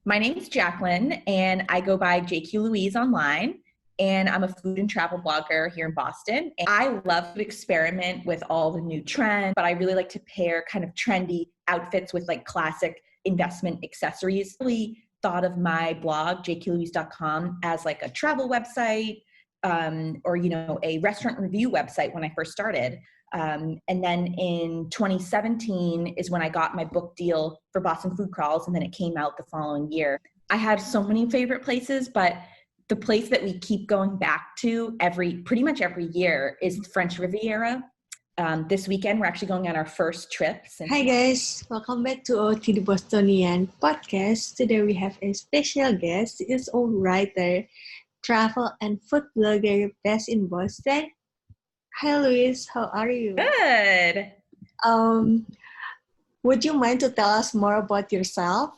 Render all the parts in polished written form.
My name's Jacqueline, and I go by JQ Louise online, and I'm a food and travel blogger here in Boston. And I love to experiment with all the new trends, but I really like to pair kind of trendy outfits with like classic investment accessories. I really thought of my blog, jqlouise.com, as like a travel website or, a restaurant review website when I first started. And then in 2017 is when I got my book deal for Boston Food Crawls, and then it came out the following year. I have so many favorite places, but the place that we keep going back to pretty much every year is the French Riviera. This weekend, we're actually going on our first trip. Hi guys, welcome back to OOTDBOSTONIAN Bostonian podcast. Today we have a special guest. She is a writer, travel and food blogger based in Boston. Hi Louise, how are you? Good. Would you mind to tell us more about yourself?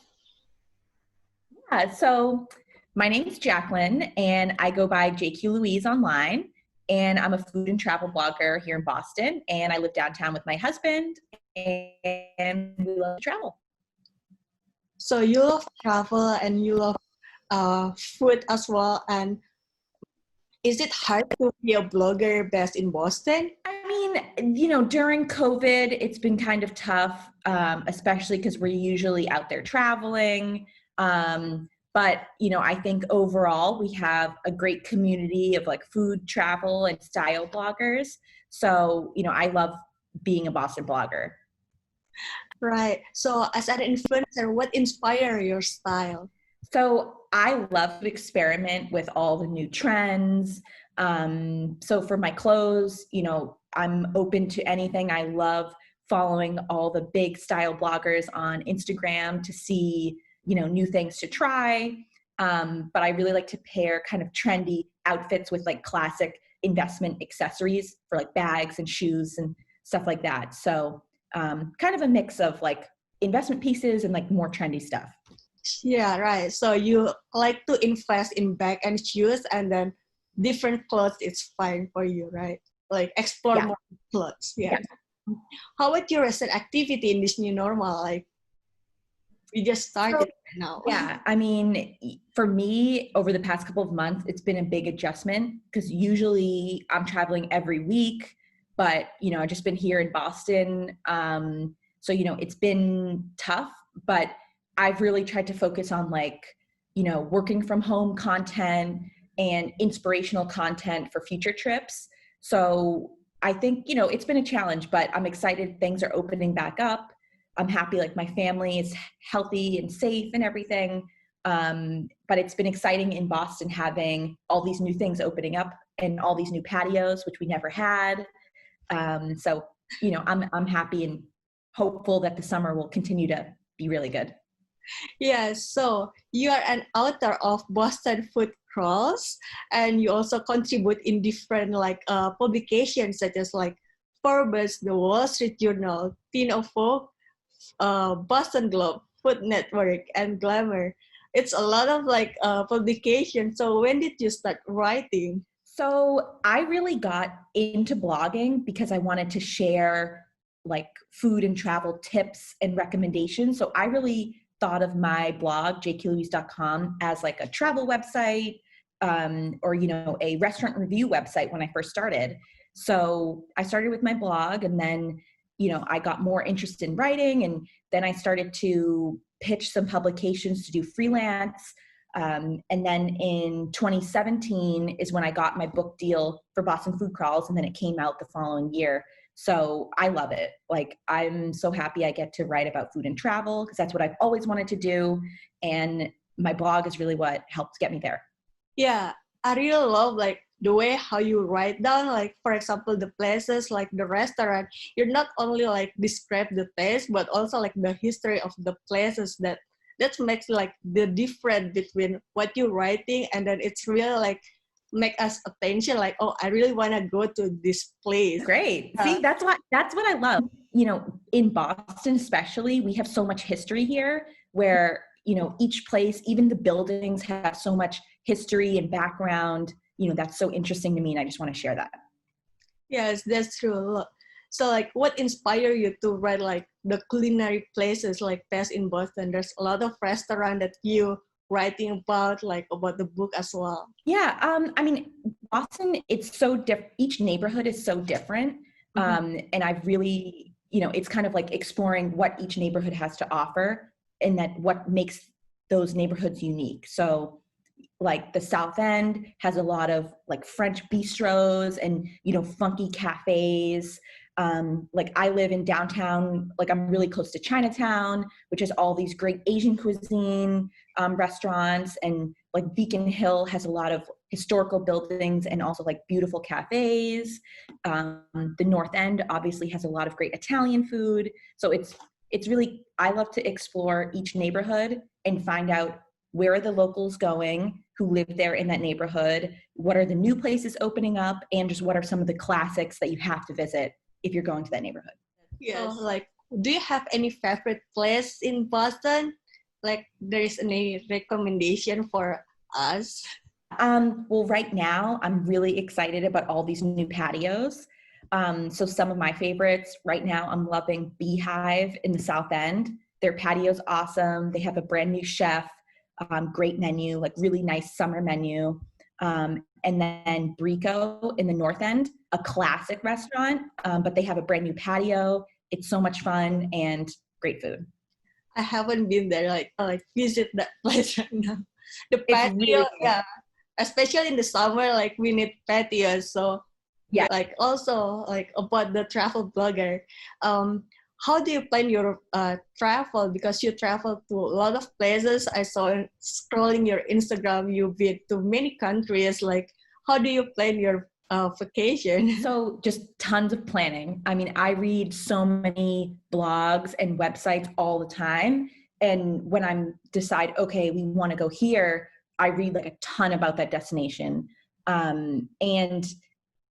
Yeah, so my name's Jacqueline, and I go by JQ Louise online, and I'm a food and travel blogger here in Boston, and I live downtown with my husband, and we love to travel. So you love travel and you love food as well, and is it hard to be a blogger based in Boston? I mean, during COVID, it's been kind of tough, especially because we're usually out there traveling. But, I think overall we have a great community of like food, travel, and style bloggers. So, I love being a Boston blogger. Right. So as an influencer, what inspires your style? So I love to experiment with all the new trends. So for my clothes, I'm open to anything. I love following all the big style bloggers on Instagram to see, new things to try. But I really like to pair kind of trendy outfits with like classic investment accessories for like bags and shoes and stuff like that. So kind of a mix of like investment pieces and like more trendy stuff. Yeah, right. So you like to invest in bag and shoes, and then different clothes is fine for you, right? Like explore more clothes. Yeah. How about your recent activity in this new normal? Like we just started now. Yeah, I mean, for me, over the past couple of months, it's been a big adjustment because usually I'm traveling every week, but I've just been here in Boston. So it's been tough, but I've really tried to focus on working from home content and inspirational content for future trips. So I think, it's been a challenge, but I'm excited things are opening back up. I'm happy like my family is healthy and safe and everything. But it's been exciting in Boston having all these new things opening up and all these new patios, which we never had. So, I'm happy and hopeful that the summer will continue to be really good. Yeah, so you are an author of Boston Food Crawls, and you also contribute in different publications such as like Forbes, the Wall Street Journal, Vogue, Boston Globe, Food Network, and Glamour. It's a lot of publications. So when did you start writing? So I really got into blogging because I wanted to share like food and travel tips and recommendations. So I really thought of my blog, jqlouise.com, as like a travel website or, a restaurant review website when I first started. So I started with my blog, and then, I got more interested in writing, and then I started to pitch some publications to do freelance. And then in 2017 is when I got my book deal for Boston Food Crawls, and then it came out the following year. So I love it. Like, I'm so happy I get to write about food and travel because that's what I've always wanted to do. And my blog is really what helped get me there. Yeah, I really love the way how you write down, for example, the places, like the restaurant. You're not only describe the taste, but also the history of the places that makes the difference between what you're writing, and then it's really make us attention oh, I really want to go to this place. Great. See, that's what I love. In Boston especially, we have so much history here where each place, even the buildings, have so much history and background. That's so interesting to me, and I just want to share that. Yes, that's true. So like what inspired you to write like the culinary places like best in Boston? There's a lot of restaurant that you writing about the book as well. Yeah, I mean, Boston, it's so different. Each neighborhood is so different. And I've really, it's kind of like exploring what each neighborhood has to offer and that what makes those neighborhoods unique. So like the South End has a lot of like French bistros and, funky cafes. Like I live in downtown, like I'm really close to Chinatown, which has all these great Asian cuisine restaurants, and like Beacon Hill has a lot of historical buildings and also like beautiful cafes. The North End obviously has a lot of great Italian food. So it's really, I love to explore each neighborhood and find out where are the locals going who live there in that neighborhood, what are the new places opening up, and just what are some of the classics that you have to visit if you're going to that neighborhood. Yes. So, like, do you have any favorite place in Boston? Like, there is any recommendation for us? Well, right now, I'm really excited about all these new patios. So some of my favorites right now, I'm loving Beehive in the South End. Their patio's awesome. They have a brand new chef, great menu, like really nice summer menu. And then Brico in the North End, a classic restaurant, but they have a brand new patio. It's so much fun and great food. I haven't been there. Like, I like visit that place right now. The It's patio, really cool. yeah. Especially in the summer, like we need patios. So, yeah. Like also like about the travel blogger, how do you plan your travel? Because you travel to a lot of places. I saw scrolling your Instagram, you've been to many countries. Like, how do you plan your vacation? So just tons of planning. I mean, I read so many blogs and websites all the time. And when I'm decide, okay, we want to go here, I read like a ton about that destination. And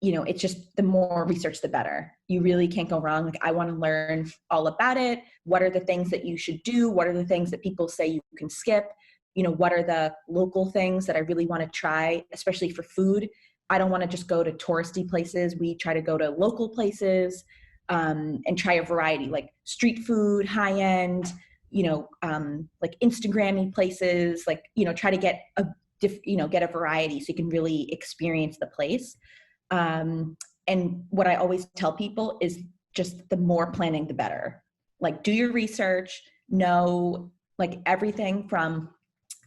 it's just the more research, the better. You really can't go wrong. Like I want to learn all about it. What are the things that you should do? What are the things that people say you can skip? What are the local things that I really want to try, especially for food? I don't want to just go to touristy places. We try to go to local places and try a variety, like street food, high end, like Instagrammy places, like, try to get get a variety so you can really experience the place. And what I always tell people is just the more planning, the better. Like do your research, know like everything from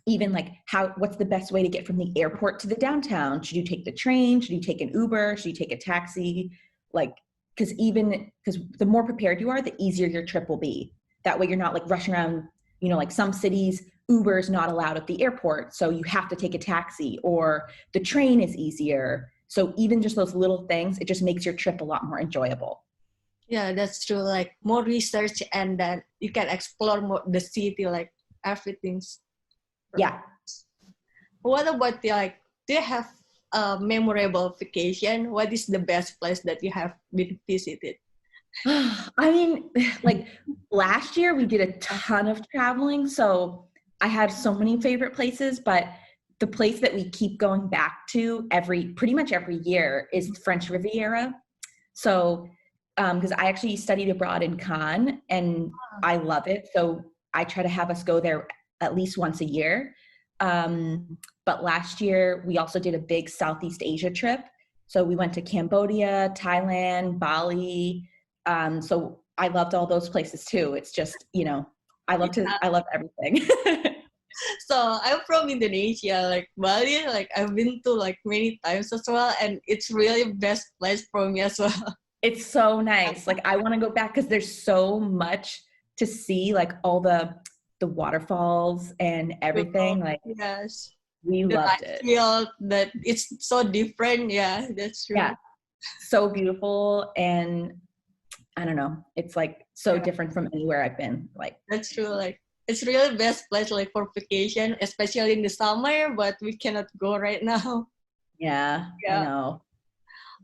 even like what's the best way to get from the airport to the downtown? Should you take the train? Should you take an Uber? Should you take a taxi? Like, because the more prepared you are, the easier your trip will be. That way you're not like rushing around, like some cities, Uber is not allowed at the airport. So you have to take a taxi, or the train is easier. So even just those little things, it just makes your trip a lot more enjoyable. Yeah, that's true. Like more research, and then you can explore more the city, like everything's. Yeah. What about do you have a memorable vacation? What is the best place that you have been visited? I mean, like last year we did a ton of traveling. So I had so many favorite places, but the place that we keep going back to pretty much every year is the French Riviera. So, because I actually studied abroad in Cannes and I love it. So I try to have us go there at least once a year. But last year we also did a big Southeast Asia trip. So we went to Cambodia, Thailand, Bali. So I loved all those places too. It's just, I love everything. So I'm from Indonesia, like Bali, like I've been to like many times as well. And it's really best place for me as well. It's so nice. Like I want to go back because there's so much to see, like all the waterfalls and everything. Like yes, we loved it. Feel that it's so different. Yeah, that's true. Yeah, so beautiful, and I don't know. It's like so different from anywhere I've been. Like that's true. Like it's really best place like for vacation, especially in the summer. But we cannot go right now. Yeah. I know.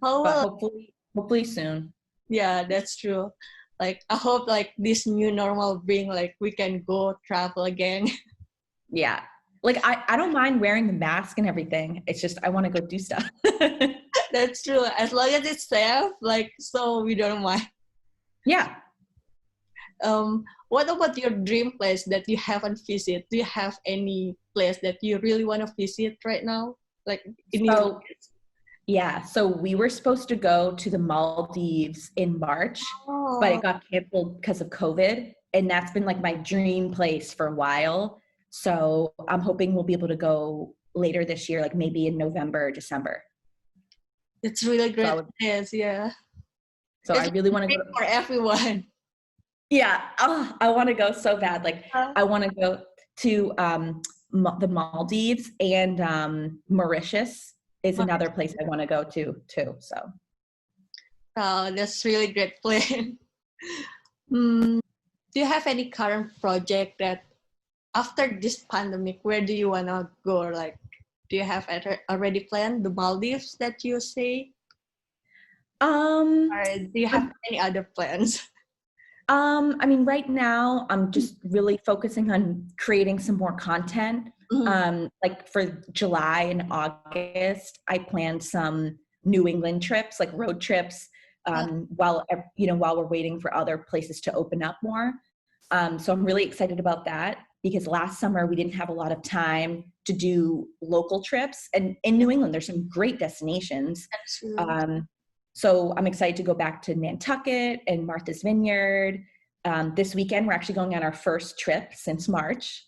Oh, but hopefully soon. Yeah, that's true. Like I hope like this new normal being like we can go travel again. Yeah. Like I don't mind wearing the mask and everything. It's just I want to go do stuff. That's true. As long as it's safe, like so we don't mind. Yeah. What about your dream place that you haven't visited? Do you have any place that you really want to visit right now? Like in your So yeah, so we were supposed to go to the Maldives in March, but Oh, it got canceled because of COVID. And that's been like my dream place for a while. So I'm hoping we'll be able to go later this year, like maybe in November or December. it's really So I great would, place, yeah. so I It's really want to great go. for everyone. Yeah, oh, I want to go so bad. Like Uh, I want to go to the Maldives, and Mauritius is another place I want to go to too. So oh, that's really great plan. Hmm, do you have any current project that after this pandemic, where do you wanna go? Like, do you have already planned the Maldives that you say, um, or do you have I'm any other plans? I mean, right now I'm just really focusing on creating some more content. Mhm. Like for July and August, I planned some New England trips, like road trips, while we're waiting for other places to open up more. So I'm really excited about that because last summer we didn't have a lot of time to do local trips, and in New England there's some great destinations. That's true. Um, so I'm excited to go back to Nantucket and Martha's Vineyard. This weekend, we're actually going on our first trip since March.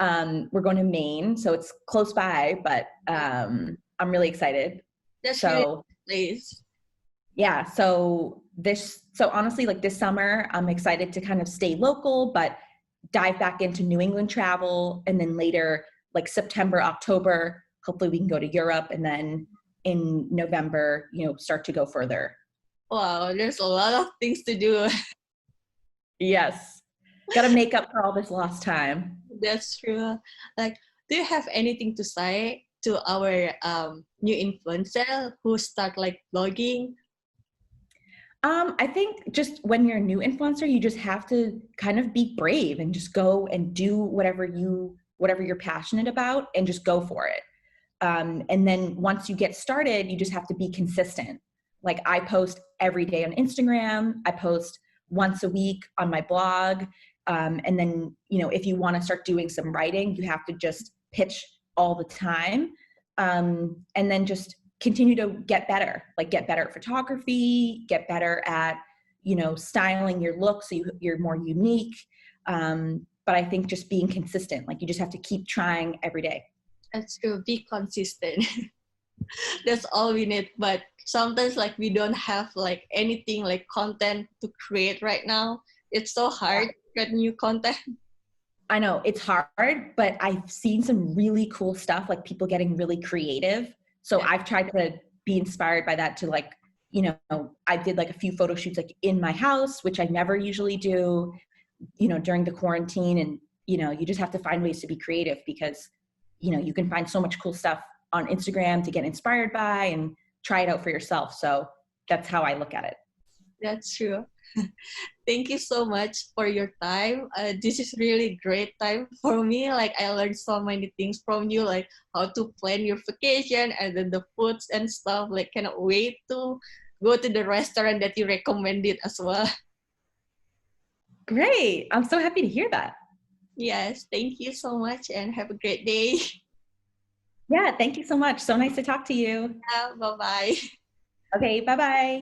We're going to Maine, so it's close by, but I'm really excited. That's really So nice. yeah, so honestly, like this summer, I'm excited to kind of stay local, but dive back into New England travel. And then later, like September, October, hopefully we can go to Europe. And then in November, start to go further. Wow, there's a lot of things to do. Yes. Got to make up for all this lost time. That's true. Like, do you have anything to say to our new influencer who start like blogging? I think just when you're a new influencer, you just have to kind of be brave and just go and do whatever you're passionate about and just go for it. And then once you get started, you just have to be consistent. Like I post every day on Instagram, I post once a week on my blog. And then, if you want to start doing some writing, you have to just pitch all the time. And then just continue to get better, like get better at photography, get better at, styling your look so you're more unique. But I think just being consistent, like you just have to keep trying every day. That's true. Be consistent. That's all we need. But sometimes like we don't have like anything like content to create right now. It's so hard to get new content. I know it's hard, but I've seen some really cool stuff, like people getting really creative. So I've tried to be inspired by that to like, I did like a few photo shoots like in my house, which I never usually do, during the quarantine. And, you just have to find ways to be creative because, you can find so much cool stuff on Instagram to get inspired by and try it out for yourself. So that's how I look at it. That's true. Thank you so much for your time. This is really great time for me. Like I learned so many things from you, like how to plan your vacation and then the foods and stuff. Like cannot wait to go to the restaurant that you recommended as well. Great. I'm so happy to hear that. Yes, thank you so much and have a great day. Yeah, thank you so much. So nice to talk to you. Bye bye. Okay, bye-bye.